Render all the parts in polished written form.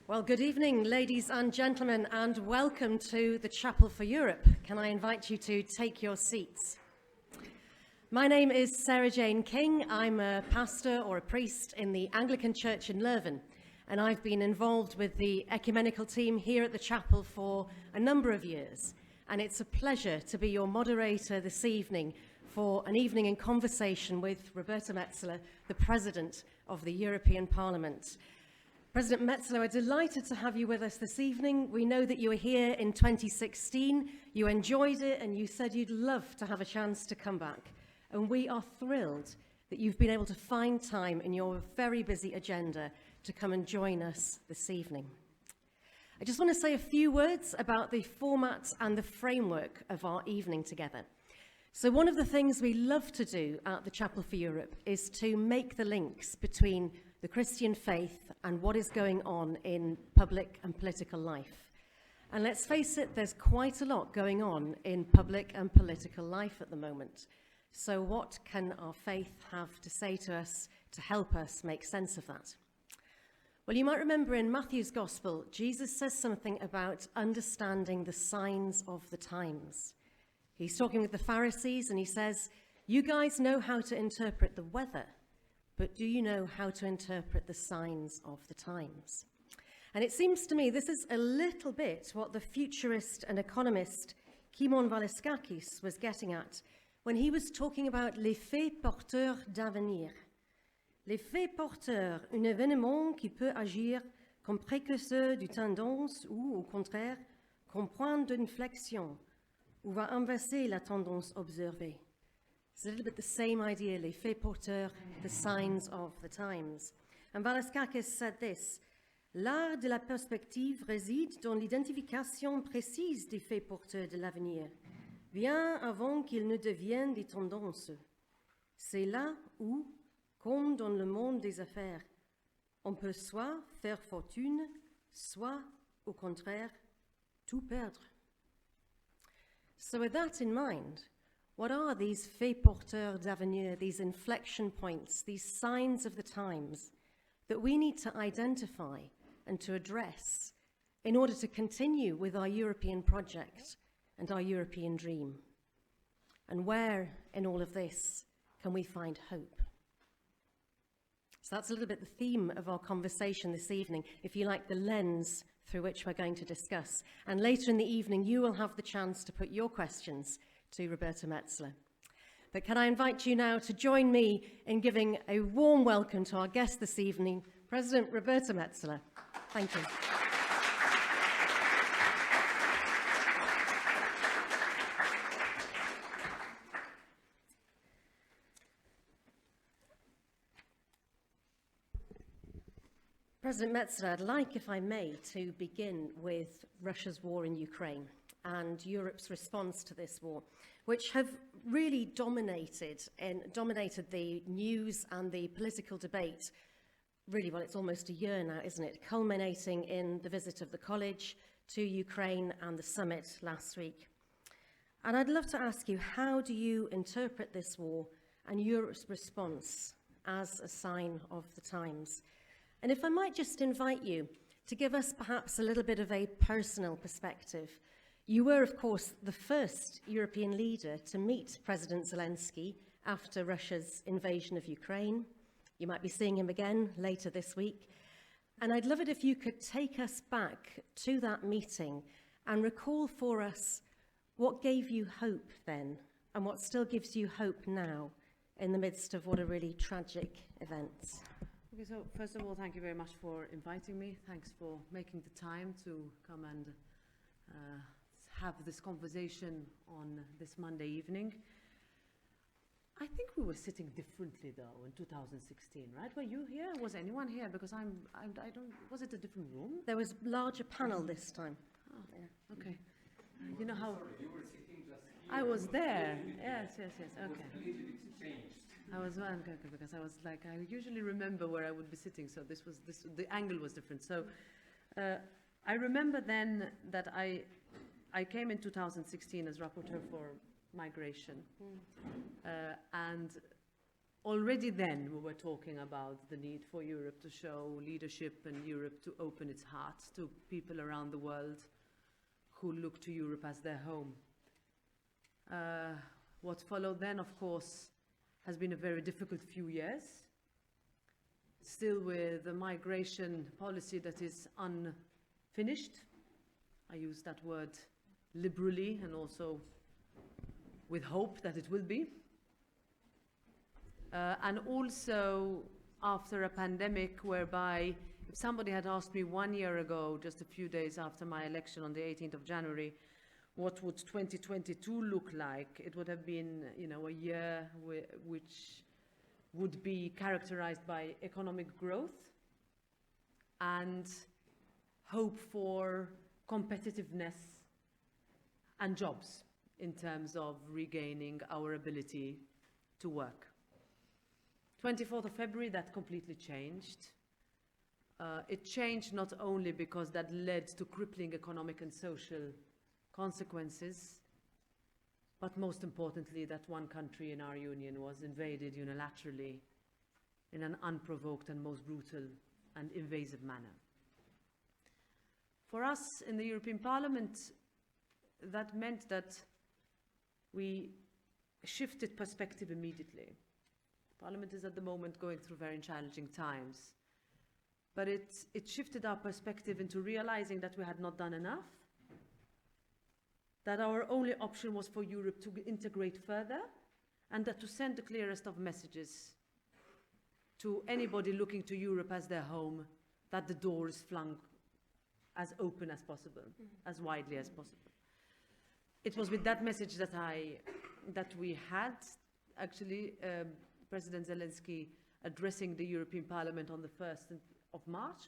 Well, good evening, ladies and gentlemen, and welcome to the Chapel for Europe. Can I invite you to take your seats? My name is Sarah Jane King. I'm a pastor or a priest in the Anglican Church in Leuven, and I've been involved with the ecumenical team here at the chapel for a number of years. And it's a pleasure to be your moderator this evening for an evening in conversation with Roberta Metsola, the President of the European Parliament. President Metsola, we're delighted to have you with us this evening. We know that you were here in 2016, you enjoyed it, and you said you'd love to have a chance to come back. And we are thrilled that you've been able to find time in your very busy agenda to come and join us this evening. I just want to say a few words about the format and the framework of our evening together. So one of the things we love to do at the Chapel for Europe is to make the links between the Christian faith and what is going on in public and political life. And let's face it, there's quite a lot going on in public and political life at the moment. So what can our faith have to say to us to help us make sense of that? Well, you might remember in Matthew's Gospel, Jesus says something about understanding the signs of the times. He's talking with the Pharisees and he says, "You guys know how to interpret the weather, but do you know how to interpret the signs of the times?" And it seems to me this is a little bit what the futurist and economist Kimon Valeskakis was getting at when he was talking about les faits porteurs d'avenir. Les faits porteurs, un événement qui peut agir comme précurseur d'une tendance ou, au contraire, comme point d'inflexion, ou va inverser la tendance observée. It's a little bit the same idea, les faits porteurs, the signs of the times. And Valeskakis said this, "L'art de la perspective réside dans l'identification précise des faits porteurs de l'avenir, bien avant qu'ils ne deviennent des tendances. C'est là où, comme dans le monde des affaires, on peut soit faire fortune, soit, au contraire, tout perdre." So with that in mind, what are these faits porteurs d'avenir, these inflection points, these signs of the times that we need to identify and to address in order to continue with our European project and our European dream? And where in all of this can we find hope? So that's a little bit the theme of our conversation this evening, if you like, the lens through which we're going to discuss. And later in the evening, you will have the chance to put your questions to Roberta Metsola. But can I invite you now to join me in giving a warm welcome to our guest this evening, President Roberta Metsola. Thank you. President Metsola, I'd like, if I may, to begin with Russia's war in Ukraine and Europe's response to this war, which have really dominated the news and the political debate. Really, well, it's almost a year now, isn't it? Culminating in the visit of the college to Ukraine and the summit last week. And I'd love to ask you, how do you interpret this war and Europe's response as a sign of the times? And if I might just invite you to give us perhaps a little bit of a personal perspective. You were, of course, the first European leader to meet President Zelensky after Russia's invasion of Ukraine. You might be seeing him again later this week. And I'd love it if you could take us back to that meeting and recall for us what gave you hope then and what still gives you hope now in the midst of what are really tragic events. Okay, so first of all, thank you very much for inviting me. Thanks for making the time to come and have this conversation on this Monday evening. I think we were sitting differently though in 2016, right? Were you here? Was anyone here? Because I don't, was it a different room? There was a larger panel this time. Oh, yeah. Okay. You know how... You were sitting just here. I was there. Yes, okay. It was a little bit changed. I was because I was like, I usually remember where I would be sitting, so the angle was different. So I remember then that I came in 2016 as rapporteur for migration, and already then we were talking about the need for Europe to show leadership and Europe to open its heart to people around the world who look to Europe as their home. What followed then, of course, has been a very difficult few years, still with a migration policy that is unfinished. I use that word liberally and also with hope that it will be. And also after a pandemic whereby if somebody had asked me 1 year ago, just a few days after my election on the 18th of January, what would 2022 look like, it would have been, you know, a year which would be characterized by economic growth and hope for competitiveness and jobs in terms of regaining our ability to work. 24th of February, that completely changed. It changed not only because that led to crippling economic and social consequences, but most importantly that one country in our union was invaded unilaterally in an unprovoked and most brutal and invasive manner. For us in the European Parliament, that meant that we shifted perspective immediately. Parliament is at the moment going through very challenging times, but it shifted our perspective into realizing that we had not done enough, that our only option was for Europe to integrate further, and that to send the clearest of messages to anybody looking to Europe as their home, that the door is flung as open as possible, as widely as possible. It was with that message that we had actually President Zelensky addressing the European Parliament on the 1st of March,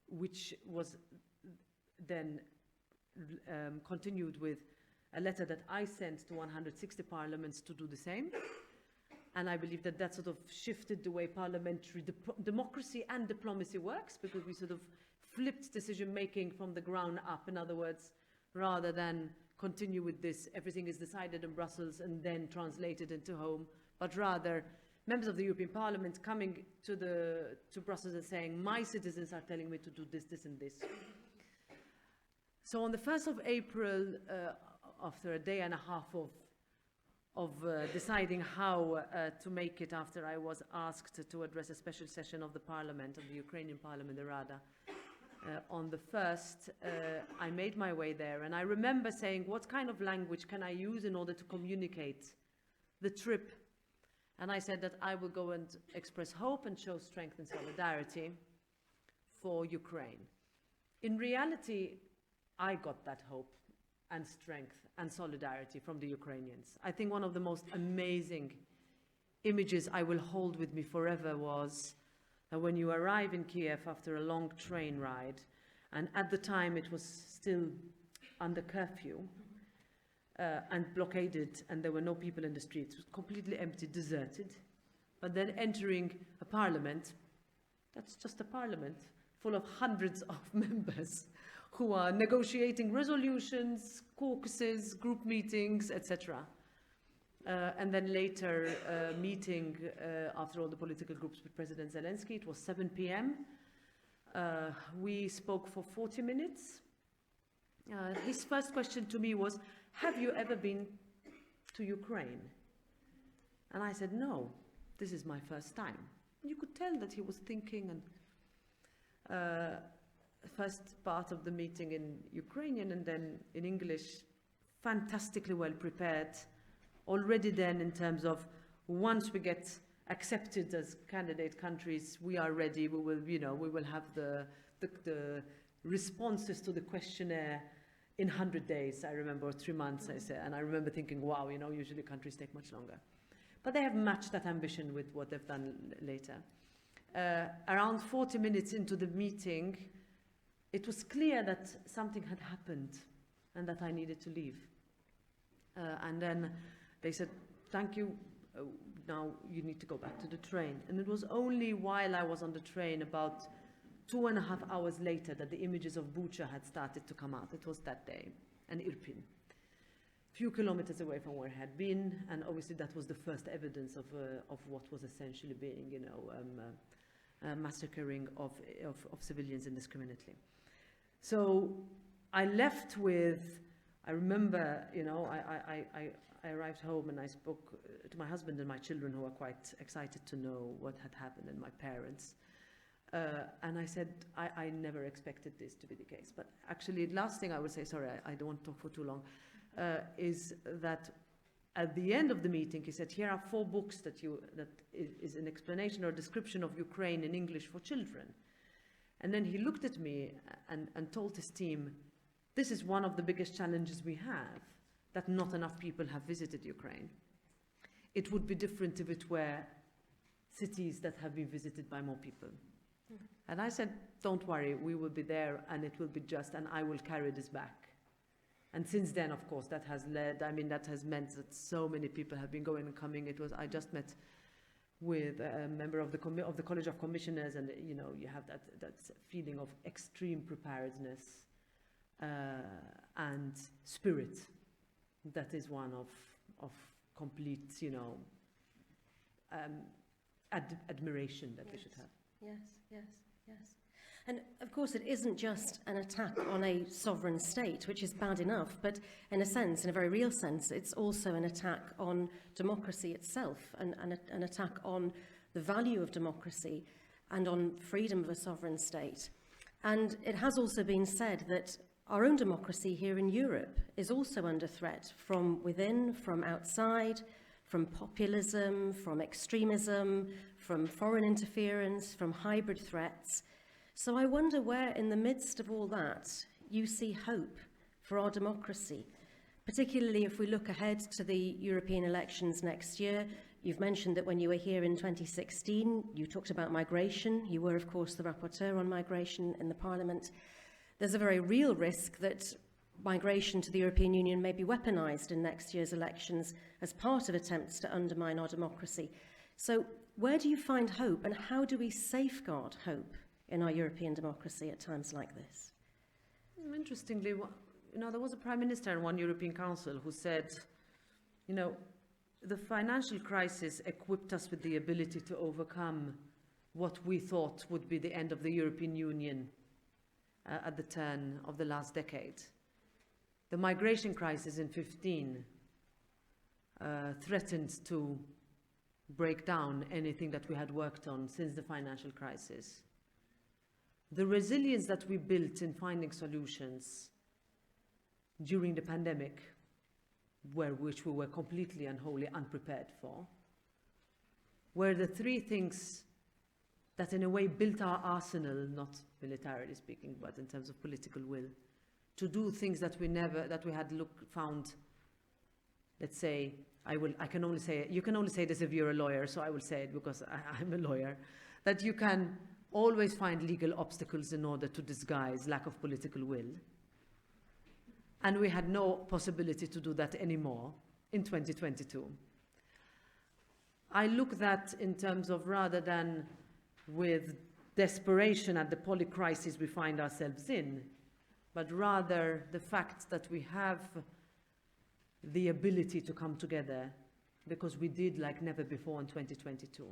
which was then continued with a letter that I sent to 160 parliaments to do the same. And I believe that that sort of shifted the way parliamentary democracy and diplomacy works, because we sort of flipped decision-making from the ground up. In other words, rather than continue with this, everything is decided in Brussels and then translated into home, but rather members of the European Parliament coming to Brussels and saying, my citizens are telling me to do this, this and this. So on the 1st of April, after a day and a half of deciding how to make it, after I was asked to address a special session of the Parliament, of the Ukrainian Parliament, the Rada, on the 1st, I made my way there, and I remember saying, what kind of language can I use in order to communicate the trip? And I said that I will go and express hope and show strength and solidarity for Ukraine. In reality, I got that hope and strength and solidarity from the Ukrainians. I think one of the most amazing images I will hold with me forever was when you arrive in Kiev after a long train ride, and at the time it was still under curfew and blockaded, and there were no people in the streets. It was completely empty, deserted. But then entering a parliament, that's just a parliament full of hundreds of members who are negotiating resolutions, caucuses, group meetings, etc. And then later meeting after all the political groups with President Zelensky. It was 7 p.m. We spoke for 40 minutes. His first question to me was, have you ever been to Ukraine? And I said, no, this is my first time. You could tell that he was thinking, and first part of the meeting in Ukrainian and then in English, fantastically well prepared. Already then, in terms of once we get accepted as candidate countries, we are ready. We will, we will have the responses to the questionnaire in 100 days. I remember 3 months. I said, and I remember thinking, wow, usually countries take much longer. But they have matched that ambition with what they've done later. Around 40 minutes into the meeting, it was clear that something had happened and that I needed to leave. And then they said, thank you, now you need to go back to the train. And it was only while I was on the train, about 2.5 hours later, that the images of Bucha had started to come out. It was that day, and Irpin. few kilometers away from where I had been, and obviously that was the first evidence of what was essentially being, massacring of civilians indiscriminately. So I left with, I remember, I arrived home and I spoke to my husband and my children, who were quite excited to know what had happened, and my parents. And I said, I never expected this to be the case. But actually, the last thing I would say, sorry, I don't want to talk for too long, is that at the end of the meeting, he said, here are 4 books that is an explanation or description of Ukraine in English for children. And then he looked at me and told his team, this is one of the biggest challenges we have, that not enough people have visited Ukraine. It would be different if it were cities that have been visited by more people. Mm-hmm. And I said, don't worry, we will be there, and it will be just, and I will carry this back. And since then, of course, that has meant that so many people have been going and coming. I just met with a member of the College of Commissioners, and you have that feeling of extreme preparedness and spirit. That is one of complete, admiration that we should have. Yes, yes, yes. And of course, it isn't just an attack on a sovereign state, which is bad enough, but in a sense, in a very real sense, it's also an attack on democracy itself, and an attack on the value of democracy and on freedom of a sovereign state. And it has also been said that our own democracy here in Europe is also under threat from within, from outside, from populism, from extremism, from foreign interference, from hybrid threats. So I wonder where, in the midst of all that, you see hope for our democracy, particularly if we look ahead to the European elections next year. You've mentioned that when you were here in 2016, you talked about migration. You were, of course, the rapporteur on migration in the Parliament. There's a very real risk that migration to the European Union may be weaponized in next year's elections as part of attempts to undermine our democracy. So where do you find hope, and how do we safeguard hope in our European democracy at times like this? Interestingly, there was a Prime Minister in one European Council who said, the financial crisis equipped us with the ability to overcome what we thought would be the end of the European Union at the turn of the last decade. The migration crisis in 2015 threatened to break down anything that we had worked on since the financial crisis. The resilience that we built in finding solutions during the pandemic, which we were completely and wholly unprepared for, were the 3 things that in a way built our arsenal, not militarily speaking, but in terms of political will, to do things that we had found, let's say, you can only say this if you're a lawyer, so I will say it because I'm a lawyer, that you can always find legal obstacles in order to disguise lack of political will. And we had no possibility to do that anymore in 2022. I look at that in terms of, rather than with desperation at the polycrisis we find ourselves in, but rather the fact that we have the ability to come together, because we did like never before in 2022.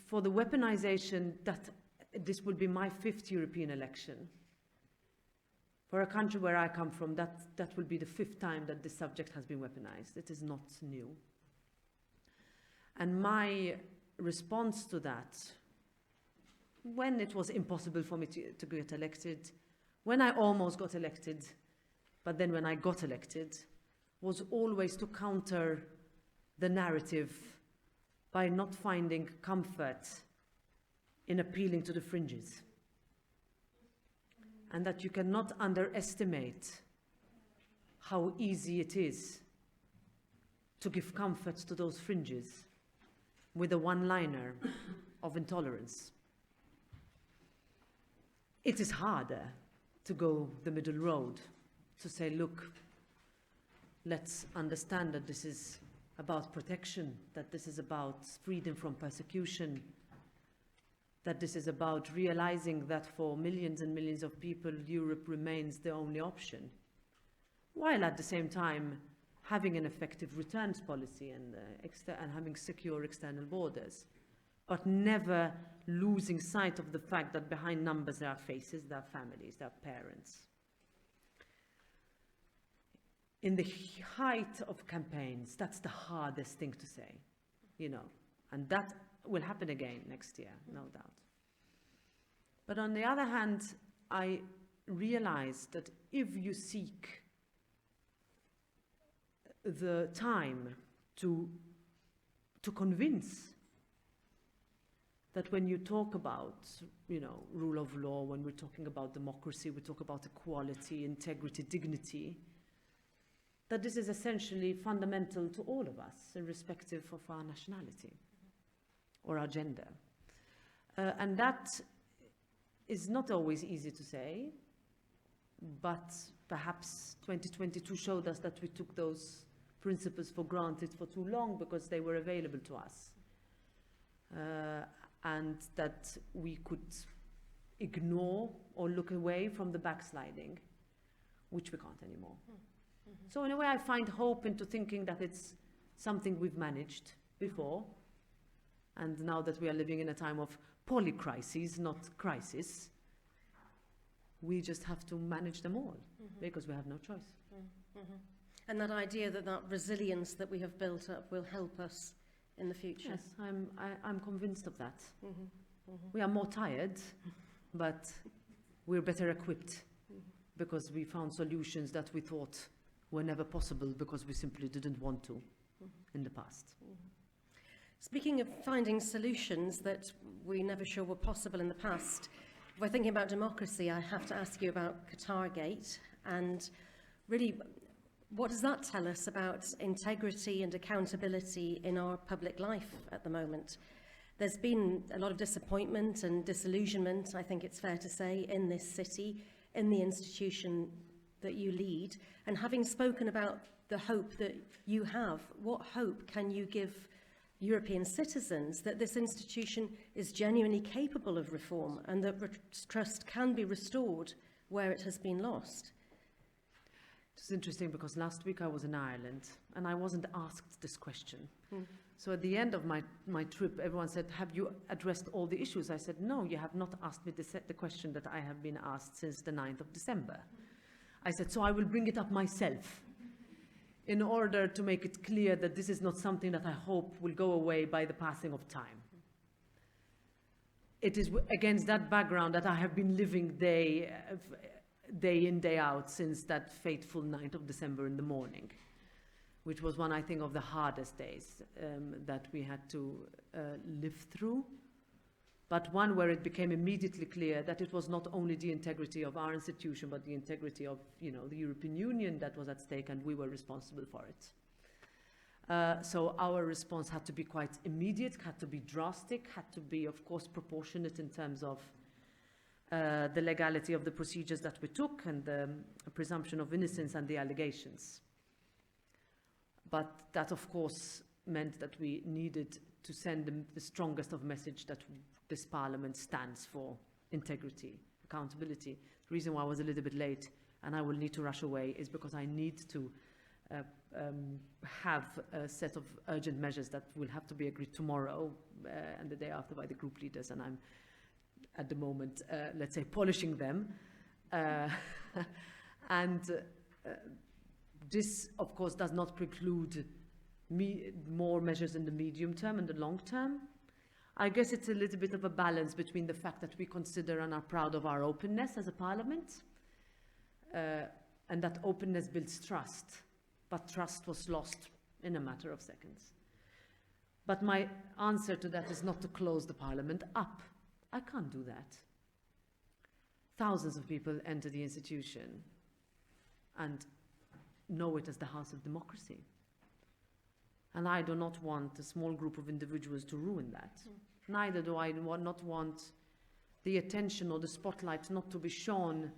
For the weaponization, this will be my 5th European election. For a country where I come from, that will be the 5th time that this subject has been weaponized. It is not new. And my response to that, when it was impossible for me to get elected, when I almost got elected, but then when I got elected, was always to counter the narrative by not finding comfort in appealing to the fringes. And that you cannot underestimate how easy it is to give comfort to those fringes with a one-liner of intolerance. It is harder to go the middle road, to say, look, let's understand that this is about protection, that this is about freedom from persecution, that this is about realizing that for millions and millions of people, Europe remains the only option. while at the same time having an effective returns policy and having secure external borders, but never losing sight of the fact that behind numbers there are faces, there are families, there are parents. In the height of campaigns, that's the hardest thing to say, you know, and that will happen again next year, no doubt. But on the other hand, I realize that if you seek the time to convince that when you talk about, you know, rule of law, when we're talking about democracy, we talk about equality, integrity, dignity, that this is essentially fundamental to all of us, irrespective of our nationality or our gender. And that is not always easy to say, but perhaps 2022 showed us that we took those principles for granted for too long because they were available to us. And that we could ignore or look away from the backsliding, which we can't anymore. So in a way, I find hope into thinking that it's something we've managed before, and now that we are living in a time of polycrises, not crisis, we just have to manage them all, because we have no choice. And that idea that that resilience that we have built up will help us in the future. Yes, I'm convinced of that. We are more tired, but we're better equipped because we found solutions that we thought were never possible because we simply didn't want to in the past. Speaking of finding solutions that we never sure were possible in the past, if we're thinking about democracy, I have to ask you about Qatargate, and really, what does that tell us about integrity and accountability in our public life at the moment? There's been a lot of disappointment and disillusionment, I think it's fair to say, in this city, in the institution that you lead. And having spoken about the hope that you have, what hope can you give European citizens that this institution is genuinely capable of reform and that trust can be restored where it has been lost? It's interesting because last week I was in Ireland and I wasn't asked this question. So at the end of my trip, everyone said, have you addressed all the issues? I said, no, you have not asked me the question that I have been asked since the 9th of December. I said, so I will bring it up myself in order to make it clear that this is not something that I hope will go away by the passing of time. It is against that background that I have been living day in, day out since that fateful 9th of December in the morning, which was one, I think, of the hardest days that we had to live through, but one where it became immediately clear that it was not only the integrity of our institution, but the integrity of, you know, the European Union that was at stake, and we were responsible for it. So our response had to be quite immediate, had to be drastic, had to be, of course, proportionate in terms of the legality of the procedures that we took and the presumption of innocence and the allegations. But that, of course, meant that we needed to send the strongest of message that this Parliament stands for: integrity, accountability. The reason why I was a little bit late and I will need to rush away is because I need to have a set of urgent measures that will have to be agreed tomorrow and the day after by the group leaders, and I'm at the moment, let's say, polishing them. This, of course, does not preclude more measures in the medium term and the long term. I guess it's a little bit of a balance between the fact that we consider and are proud of our openness as a parliament, and that openness builds trust, but trust was lost in a matter of seconds. But my answer to that is not to close the parliament up. I can't do that. Thousands of people enter the institution and know it as the house of democracy. And I do not want a small group of individuals to ruin that. Neither do I not want the attention or the spotlight not to be shone.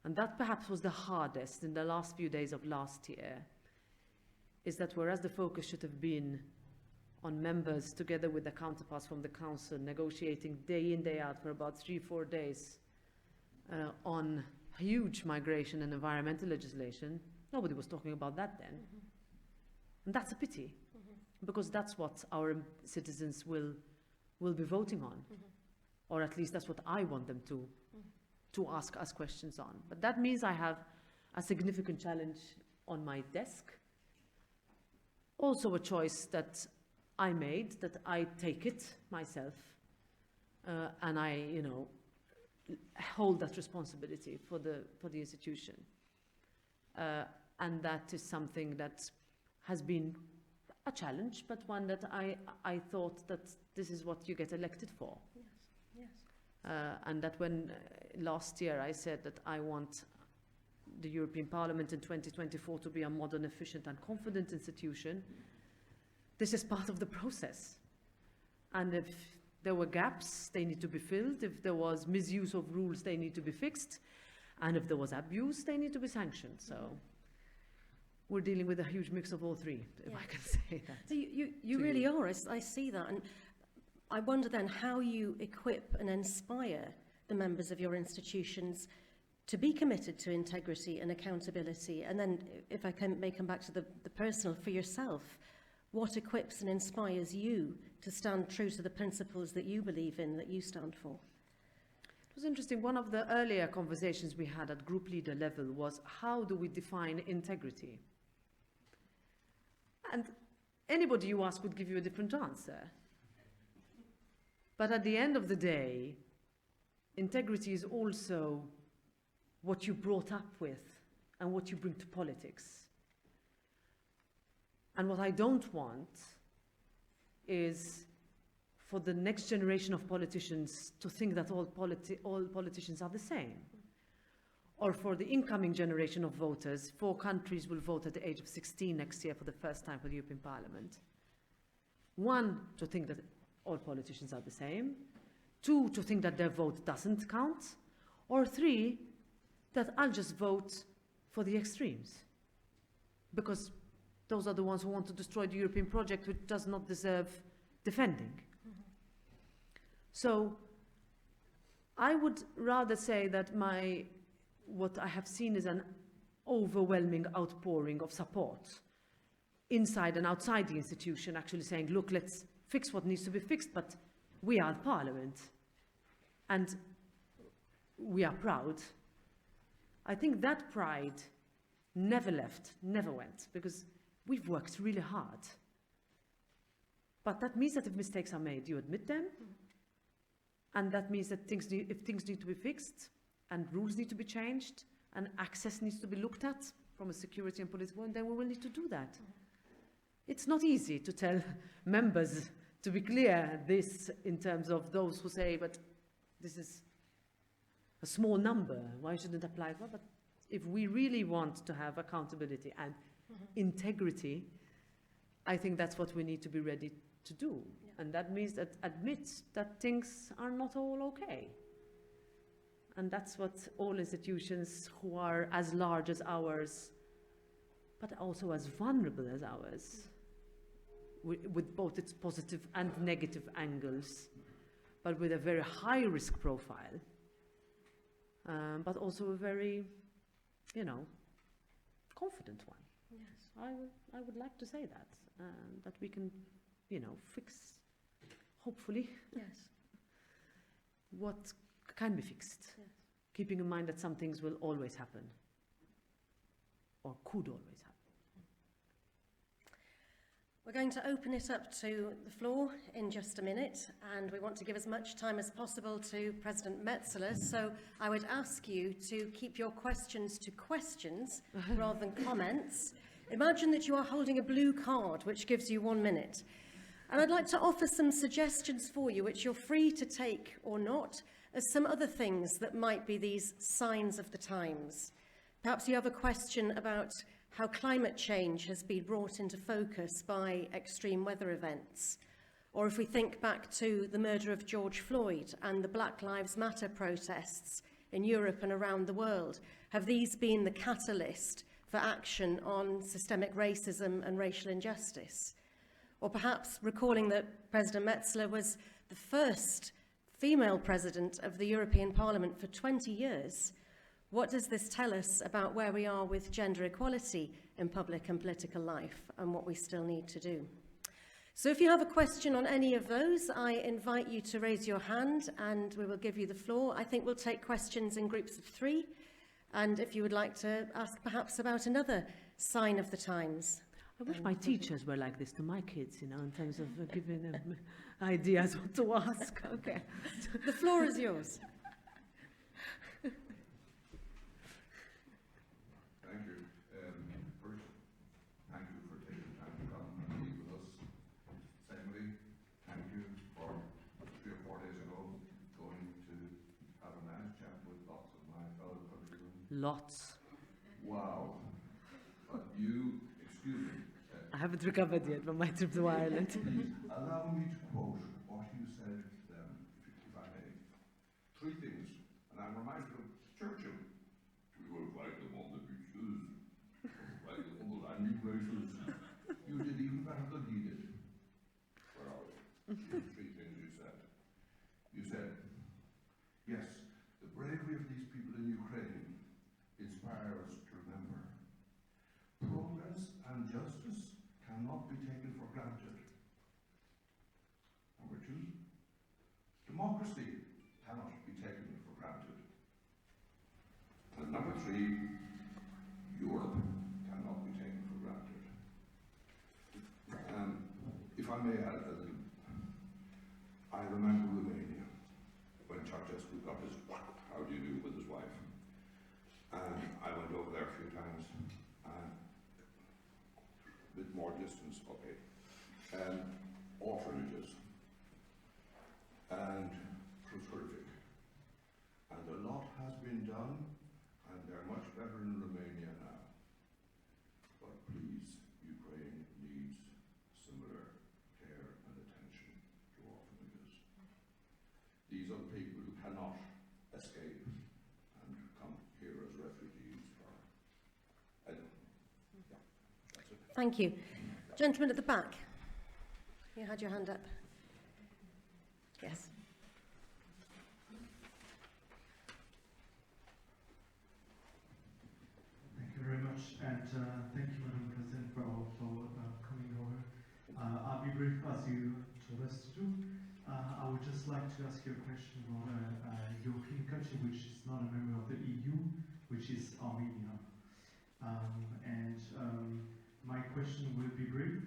And that perhaps was the hardest in the last few days of last year, is that whereas the focus should have been on members together with their counterparts from the Council negotiating day in, day out for about 3-4 days on huge migration and environmental legislation, Nobody was talking about that then. And that's a pity, because that's what our citizens will be voting on. Or at least that's what I want them to ask us questions on. But that means I have a significant challenge on my desk. Also a choice that I made, that I take it myself, and I, hold that responsibility for the institution. And that is something that has been a challenge, but one that I thought that this is what you get elected for. Yes, yes. And that when last year I said that I want the European Parliament in 2024 to be a modern, efficient and confident institution, this is part of the process. And if there were gaps, they need to be filled. If there was misuse of rules, they need to be fixed. And if there was abuse, they need to be sanctioned. So we're dealing with a huge mix of all three, if I can say that. So you really are, I see that. And I wonder then how you equip and inspire the members of your institutions to be committed to integrity and accountability. And then, if I may come back to the personal, for yourself, what equips and inspires you to stand true to the principles that you believe in, that you stand for? It was interesting. One of the earlier conversations we had at group leader level was, how do we define integrity? And anybody you ask would give you a different answer. But at the end of the day, integrity is also what you brought up with and what you bring to politics. And what I don't want is for the next generation of politicians to think that all politicians are the same. Or for the incoming generation of voters, 4 countries will vote at the age of 16 next year for the first time for the European Parliament. 1, to think that all politicians are the same. 2, to think that their vote doesn't count. Or 3, that I'll just vote for the extremes. Because those are the ones who want to destroy the European project, which does not deserve defending. So I would rather say that what I have seen is an overwhelming outpouring of support inside and outside the institution, actually saying, look, let's fix what needs to be fixed, but we are Parliament and we are proud. I think that pride never left, never went, because we've worked really hard. But that means that if mistakes are made, you admit them. And that means that if things need to be fixed, and rules need to be changed, and access needs to be looked at from a security and political point, then we will need to do that. It's not easy to tell members, to be clear, this in terms of those who say, but this is a small number, why shouldn't it apply? Well, but if we really want to have accountability and integrity, I think that's what we need to be ready to do. Yeah. And that means that admit that things are not all okay. And that's what all institutions who are as large as ours, but also as vulnerable as ours, with both its positive and negative angles, but with a very high risk profile, but also a very, confident one. Yes. I would like to say that we can, fix, hopefully, yes, what can be fixed, yes, keeping in mind that some things will always happen, or could always happen. We're going to open it up to the floor in just a minute, and we want to give as much time as possible to President Metsola, so I would ask you to keep your questions to questions rather than comments. Imagine that you are holding a blue card which gives you 1 minute, and I'd like to offer some suggestions for you which you're free to take or not, as some other things that might be these signs of the times. Perhaps you have a question about how climate change has been brought into focus by extreme weather events. Or if we think back to the murder of George Floyd and the Black Lives Matter protests in Europe and around the world, have these been the catalyst for action on systemic racism and racial injustice? Or perhaps recalling that President Metsola was the first female president of the European Parliament for 20 years, What does this tell us about where we are with gender equality in public and political life and what we still need to do? So if you have a question on any of those, I invite you to raise your hand and we will give you the floor. I think we'll take questions in groups of 3. And if you would like to ask perhaps about another sign of the times. I wish my teachers were like this to my kids, you know, in terms of giving them ideas what to ask. Okay. The floor is yours. Thank you. First, thank you for taking the time to come and meet with us. Secondly, thank you for 3 or 4 days ago going to have a nice chat with lots of my fellow countrymen. Lots. Wow. But you, excuse me. I haven't recovered yet from my trip to Ireland. Please allow me to quote what you said to them, if I may. 3 things, and I'm reminded of Churchill. We will fight them on the beaches, fight them on the landing places. You did even better than he did. Where are we? 3 things you said. You said, yes, the bravery of these people in Ukraine inspire us to remember. Progress and justice cannot be taken for granted. Number 2, democracy cannot be taken for granted. And number 3, Europe cannot be taken for granted. If I may add a little, I remember Romania when Ceausescu got his how do you do with his wife. And I went over there a few times. With more distance, okay. Orphanages. And it was horrific. And a lot has been done, and they're much better in Romania now. But please, Ukraine needs similar care and attention to orphanages. These are the people who cannot escape and come here as refugees or Thank you. Gentleman at the back. You had your hand up. Yes. Thank you very much, and thank you, Madam President, for coming over. I'll be brief as you told us to do. I would just like to ask you a question about a European country which is not a member of the EU, which is Armenia. My question will be brief.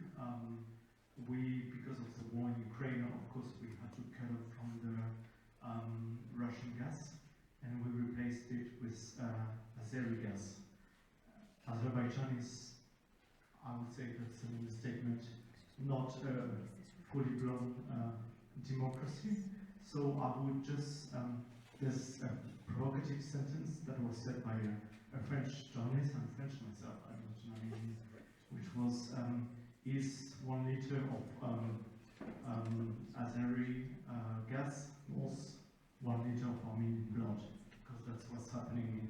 Because of the war in Ukraine, of course, we had to cut off from the Russian gas, and we replaced it with Azeri gas. Azerbaijan is, I would say that's an understatement, not a fully blown democracy. So I would just, there's a provocative sentence that was said by a French journalist, I'm French myself, I'm not Armenian, which was, is 1 liter of Azeri gas was 1 liter of Armenian blood, because that's what's happening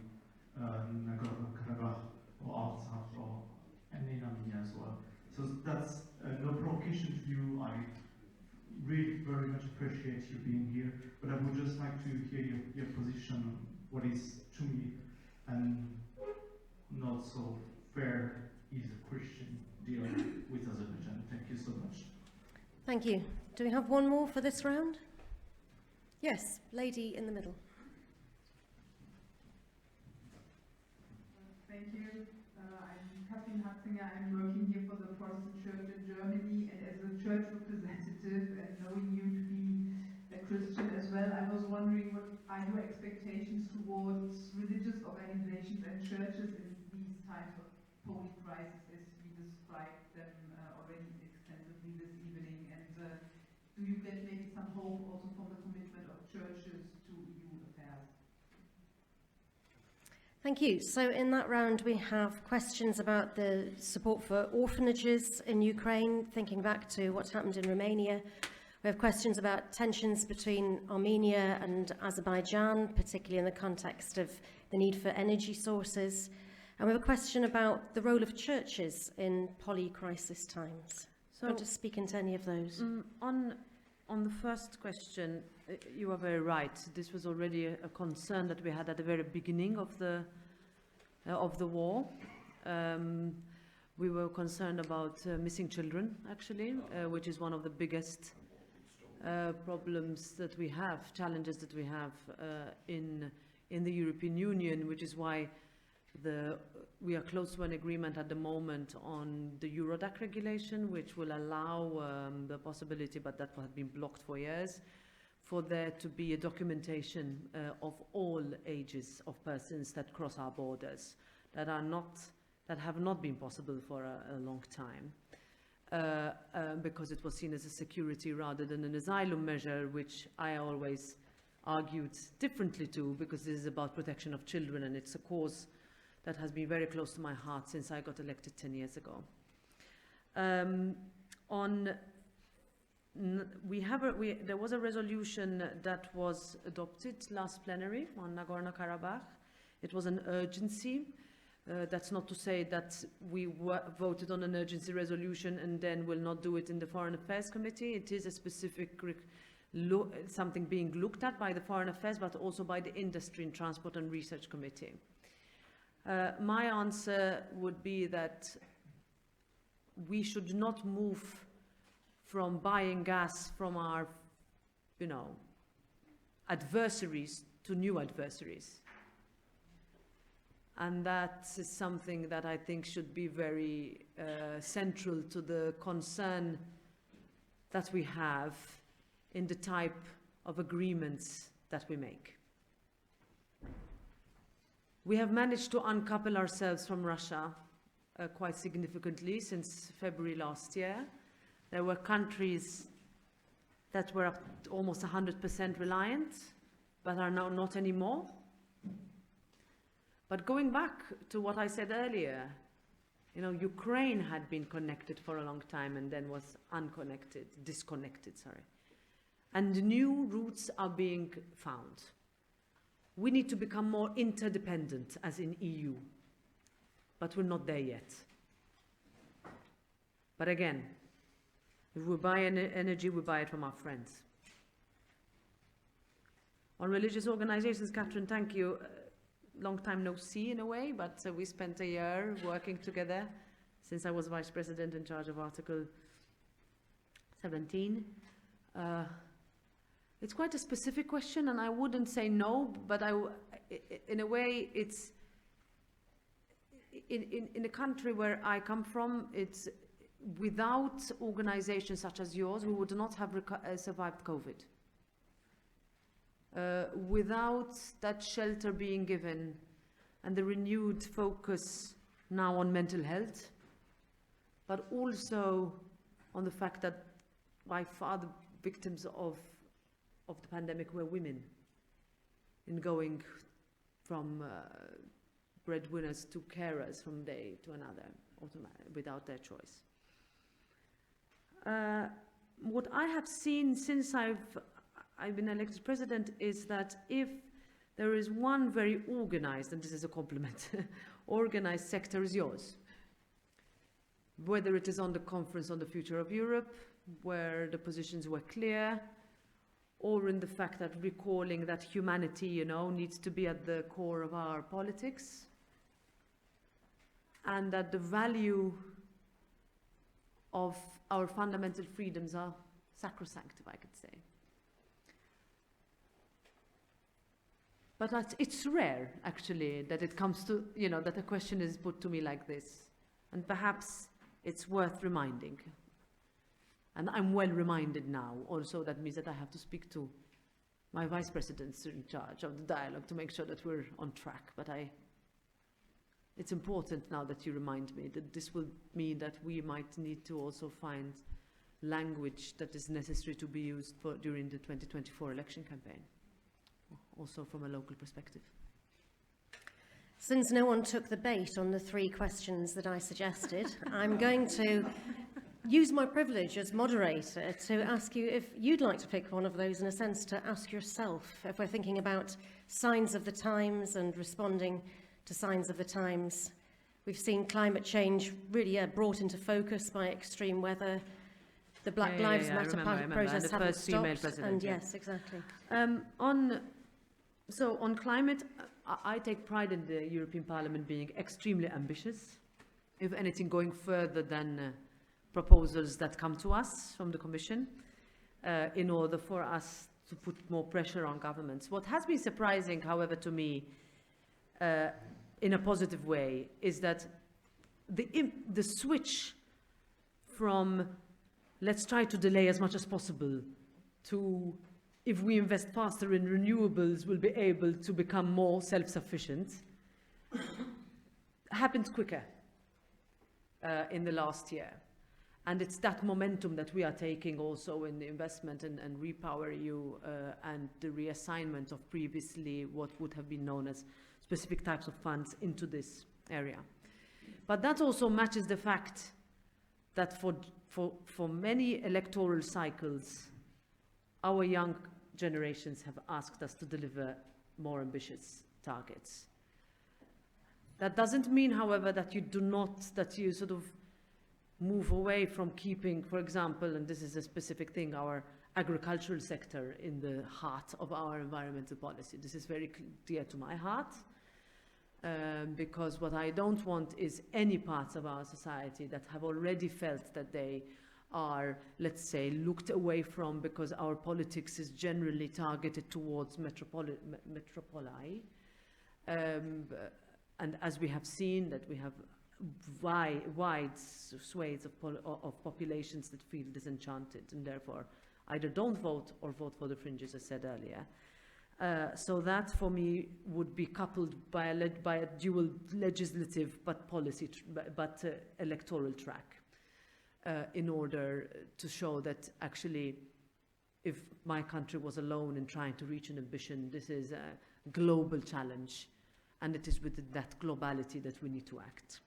in Nagorno-Karabakh or Artsakh or and in Armenia as well. So that's no provocation to you. I really very much appreciate you being here, but I would just like to hear your position on what is to me and not so fair is a Christian deal with Azerbaijan. Thank you so much. Thank you. Do we have one more for this round? Yes, lady in the middle. Thank you. I'm Katrin Hatzinger. I'm working here for the Protestant Church in Germany, and as a church representative and knowing you to be a Christian as well, I was wondering what are your expectations towards religious organizations and churches in these times of holy crisis as we described them already extensively this evening, and do you get maybe some hope also from the commitment of churches to EU affairs? Thank you. So in that round we have questions about the support for orphanages in Ukraine, thinking back to what's happened in Romania. We have questions about tensions between Armenia and Azerbaijan, particularly in the context of the need for energy sources. And we have a question about the role of churches in poly-crisis times. So, want to speak into any of those? On On the first question, you are very right. This was already a concern that we had at the very beginning of the war. We were concerned about missing children, actually, which is one of the biggest problems that we have, challenges that we have in the European Union, which is why we are close to an agreement at the moment on the Eurodac regulation, which will allow the possibility, but that has been blocked for years, for there to be a documentation of all ages of persons that cross our borders that have not been possible for a long time, because it was seen as a security rather than an asylum measure, which I always argued differently to, because this is about protection of children, and it's a cause that has been very close to my heart since I got elected 10 years ago. There was a resolution that was adopted last plenary on Nagorno-Karabakh. It was an urgency. That's not to say that we voted on an urgency resolution and then will not do it in the Foreign Affairs Committee. It is a specific something being looked at by the Foreign Affairs, but also by the Industry and Transport and Research Committee. My answer would be that we should not move from buying gas from our, adversaries to new adversaries. And that is something that I think should be very central to the concern that we have in the type of agreements that we make. We have managed to uncouple ourselves from Russia quite significantly since February last year. There were countries that were almost 100% reliant, but are now not anymore. But going back to what I said earlier, Ukraine had been connected for a long time and then was disconnected. And new routes are being found. We need to become more interdependent as in EU, but we're not there yet. But again, if we buy energy, we buy it from our friends. On religious organizations, Catherine, thank you. Long time no see in a way, but we spent a year working together since I was Vice President in charge of Article 17. It's quite a specific question, and I wouldn't say no, but in a way, it's in a country where I come from, it's without organizations such as yours, we would not have survived COVID. Without that shelter being given and the renewed focus now on mental health, but also on the fact that by far the victims of the pandemic were women, in going from breadwinners to carers from day to another, without their choice. What I have seen since I've been elected president is that if there is one very organized, and this is a compliment, organized sector is yours. Whether it is on the conference on the future of Europe, where the positions were clear, or in the fact that recalling that humanity, needs to be at the core of our politics, and that the value of our fundamental freedoms are sacrosanct, if I could say. But it's rare, actually, that it comes to, that a question is put to me like this. And perhaps it's worth reminding. And I'm well reminded now. Also, that means that I have to speak to my vice presidents in charge of the dialogue to make sure that we're on track. But it's important now that you remind me that this will mean that we might need to also find language that is necessary to be used during the 2024 election campaign, also from a local perspective. Since no one took the bait on the 3 questions that I suggested, I'm going to use my privilege as moderator to ask you if you'd like to pick one of those, in a sense, to ask yourself, if we're thinking about signs of the times and responding to signs of the times. We've seen climate change really brought into focus by extreme weather, The Black Yeah, Lives I Matter remember. And protests the haven't first female stopped. president, And yeah. yes, exactly. On climate, I take pride in the European Parliament being extremely ambitious, if anything going further than proposals that come to us from the Commission, in order for us to put more pressure on governments. What has been surprising, however, to me, in a positive way, is that the switch from let's try to delay as much as possible to if we invest faster in renewables, we'll be able to become more self-sufficient, happened quicker in the last year. And it's that momentum that we are taking also in the investment and Repower EU and the reassignment of previously what would have been known as specific types of funds into this area. But that also matches the fact that for many electoral cycles, our young generations have asked us to deliver more ambitious targets. That doesn't mean, however, that you sort of move away from keeping, for example, and this is a specific thing, our agricultural sector in the heart of our environmental policy. This is very dear to my heart, because what I don't want is any parts of our society that have already felt that they are, let's say, looked away from because our politics is generally targeted towards metropoli. And as we have seen, that we have wide swathes of populations that feel disenchanted and therefore either don't vote or vote for the fringes, as said earlier. So that, for me, would be coupled by a dual legislative but policy, electoral track, in order to show that actually, if my country was alone in trying to reach an ambition, this is a global challenge, and it is with that globality that we need to act.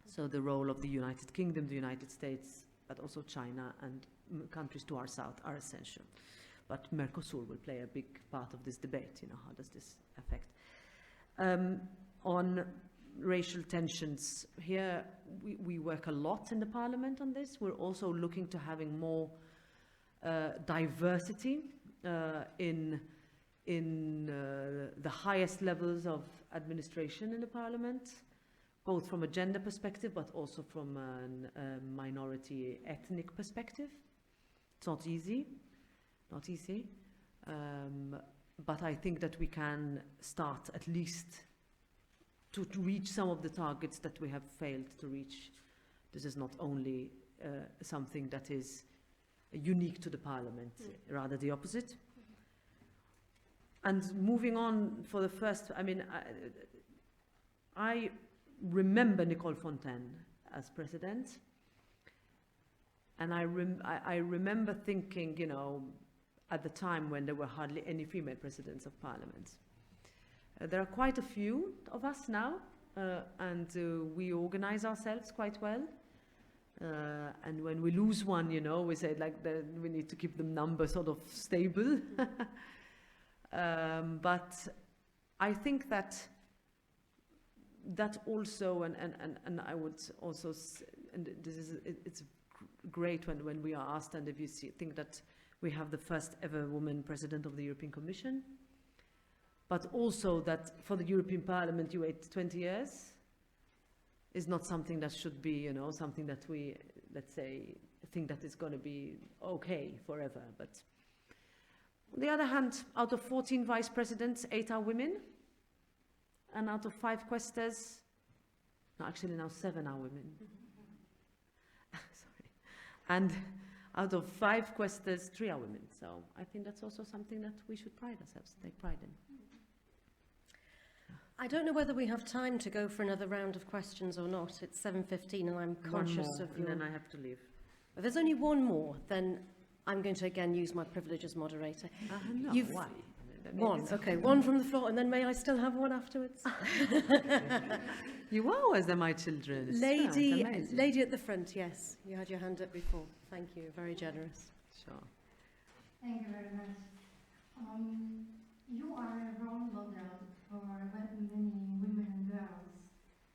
So the role of the United Kingdom, the United States, but also China and countries to our south are essential. But Mercosur will play a big part of this debate. You know, how does this affect? On racial tensions, here we work a lot in the Parliament on this. We're also looking to having more diversity in the highest levels of administration in the Parliament, both from a gender perspective, but also from a minority ethnic perspective. It's not easy. Not easy, but I think that we can start at least to reach some of the targets that we have failed to reach. This is not only something that is unique to the Parliament, rather the opposite. And moving on for the first, I mean, I remember Nicole Fontaine as president, and I remember thinking, you know, at the time when there were hardly any female presidents of Parliament. There are quite a few of us now, and we organize ourselves quite well. And when we lose one, you know, we say like we need to keep the number sort of stable. But I think that also, and I would also, and this is, it's great when we are asked, and if you think that we have the first ever woman president of the European Commission, but also that for the European Parliament you wait 20 years is not something that should be, you know, something that we, let's say, think that is going to be okay forever. But on the other hand, out of 14 vice presidents, 8 are women, and out of 5 questors, no, actually now 7 are women. Sorry. And out of 5 questors, 3 are women. So I think that's also something that we should pride ourselves, take pride in. I don't know whether we have time to go for another round of questions or not. It's 7:15 and I'm conscious of your... And then I have to leave. If there's only one more, then I'm going to again use my privilege as moderator. No, why? One, okay, one from the floor, and then may I still have one afterwards? You always are my children. It's Lady at the front, yes. You had your hand up before. Thank you, very generous. Sure. Thank you very much. You are a role model for many women and girls.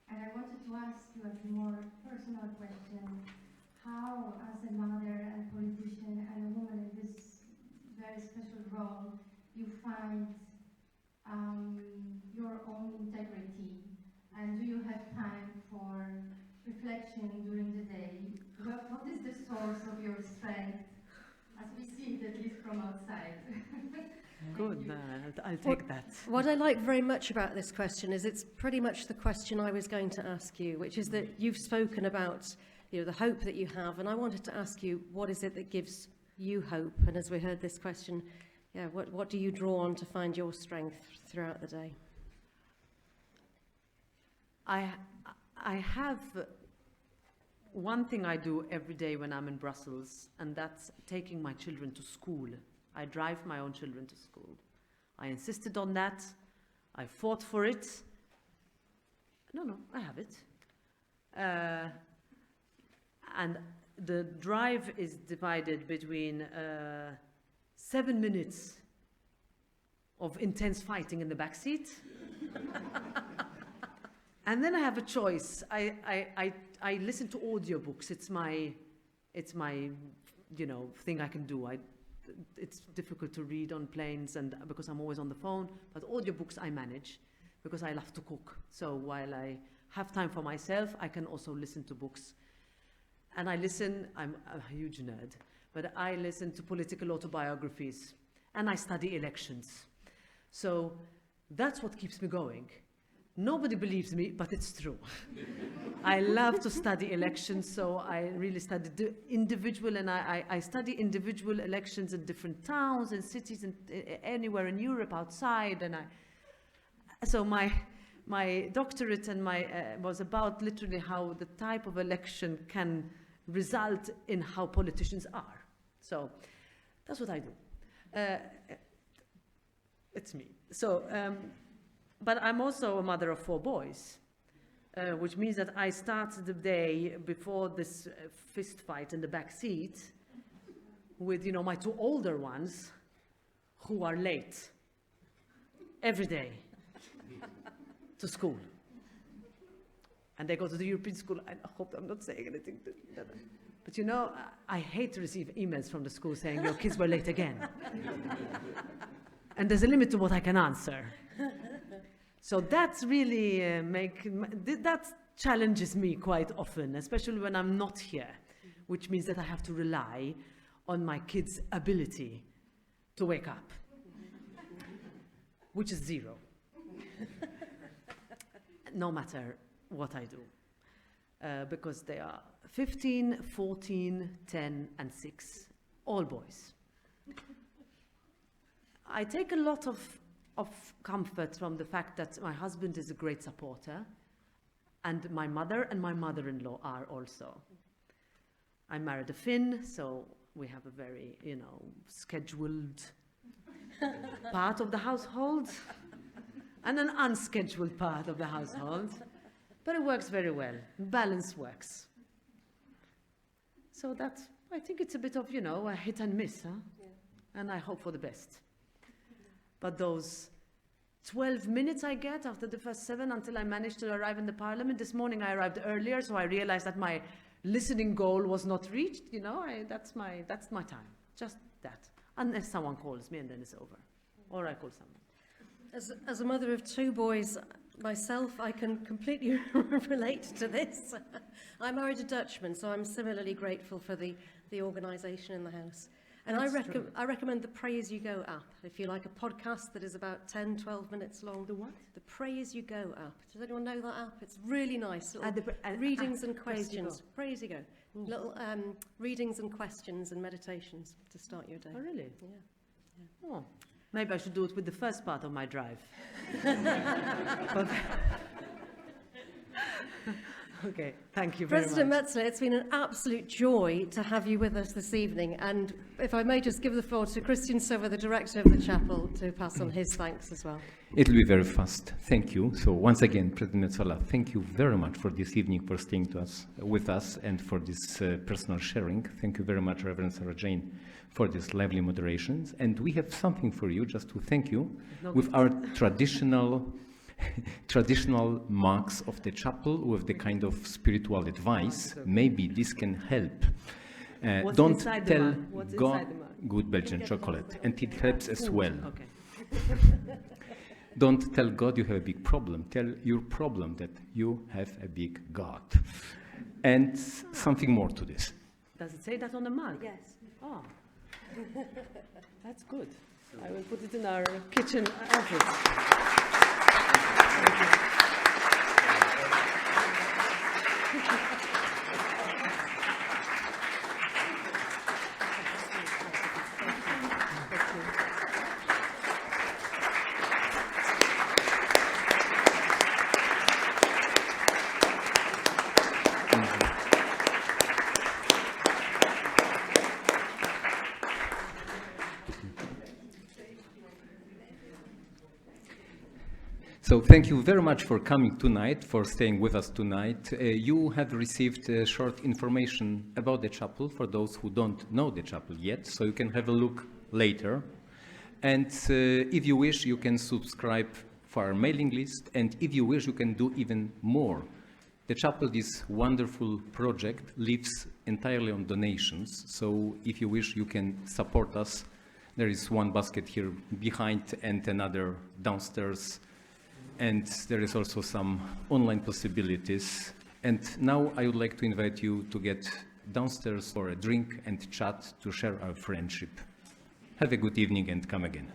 And I wanted to ask you a more personal question. how, as a mother and politician and a woman in this very special role, you find your own integrity, and do you have time for reflection during the day? What is the source of your strength, as we see it at least from outside? Good, I'll take that. What I like very much about this question is it's pretty much the question I was going to ask you, which is that you've spoken about, you know, the hope that you have, and I wanted to ask you, what is it that gives you hope? And as we heard this question, yeah, what do you draw on to find your strength throughout the day? I have one thing I do every day when I'm in Brussels, and that's taking my children to school. I drive my own children to school. I insisted on that. I fought for it. No, I have it. And the drive is divided between 7 minutes of intense fighting in the back seat. And then I have a choice. I listen to audiobooks. It's my thing I can do. It's difficult to read on planes and because I'm always on the phone, but audiobooks I manage because I love to cook. So while I have time for myself, I can also listen to books. And I listen, I'm a huge nerd, but I listen to political autobiographies and I study elections. So that's what keeps me going. Nobody believes me, but it's true. I love to study elections, so I really study the individual, and I study individual elections in different towns and cities and anywhere in Europe, outside, and so my doctorate and was about literally how the type of election can result in how politicians are. So that's what I do. It's me. So. But I'm also a mother of 4 boys, which means that I start the day before this fist fight in the back seat with, my 2 older ones who are late every day to school. And they go to the European school. I hope I'm not saying anything. But I hate to receive emails from the school saying your kids were late again. And there's a limit to what I can answer. So that's really that challenges me quite often, especially when I'm not here, which means that I have to rely on my kids' ability to wake up, which is 0, no matter what I do, because they are 15, 14, 10, and 6, all boys. I take a lot of comfort from the fact that my husband is a great supporter, and my mother and my mother-in-law are also. I married a Finn, so we have a very, scheduled part of the household and an unscheduled part of the household, but it works very well. Balance works. So I think it's a bit of, a hit and miss, huh? Yeah. And I hope for the best. But those 12 minutes I get after the first 7 until I managed to arrive in the parliament. This morning I arrived earlier, so I realized that my listening goal was not reached. That's my time. Just that. Unless someone calls me and then it's over. Or I call someone. As a mother of 2 boys myself, I can completely relate to this. I married a Dutchman, so I'm similarly grateful for the organisation in the house. And I recommend the Pray As You Go app. If you like a podcast that is about 10, 12 minutes long. The what? The Pray As You Go app. Does anyone know that app? It's really nice. Readings and questions. Pray As You Go. Little readings and questions and meditations to start your day. Oh, really? Yeah. Oh, maybe I should do it with the first part of my drive. Okay, thank you very much. President Metsola, it's been an absolute joy to have you with us this evening. And if I may just give the floor to Christian Silva, the director of the chapel, to pass on his thanks as well. It'll be very fast. Thank you. So once again, President Metsola, thank you very much for this evening, for staying with us, and for this personal sharing. Thank you very much, Reverend Sarah Jane, for these lively moderations. And we have something for you, just to thank you, with our traditional traditional marks of the chapel with the kind of spiritual advice. Maybe this can help. What's Don't inside the tell mug? What's God inside the mug? good Belgian chocolate, and it helps as well. Okay. Don't tell God you have a big problem. Tell your problem that you have a big God. And something more to this. Does it say that on the mug? Yes. Oh, that's good. I will put it in our kitchen office. So thank you very much for coming tonight, for staying with us tonight. You have received short information about the chapel for those who don't know the chapel yet, so you can have a look later. And if you wish, you can subscribe for our mailing list, and if you wish, you can do even more. The chapel, this wonderful project, lives entirely on donations, so if you wish, you can support us. There is one basket here behind and another downstairs. And there is also some online possibilities. And now I would like to invite you to get downstairs for a drink and chat to share our friendship. Have a good evening and come again.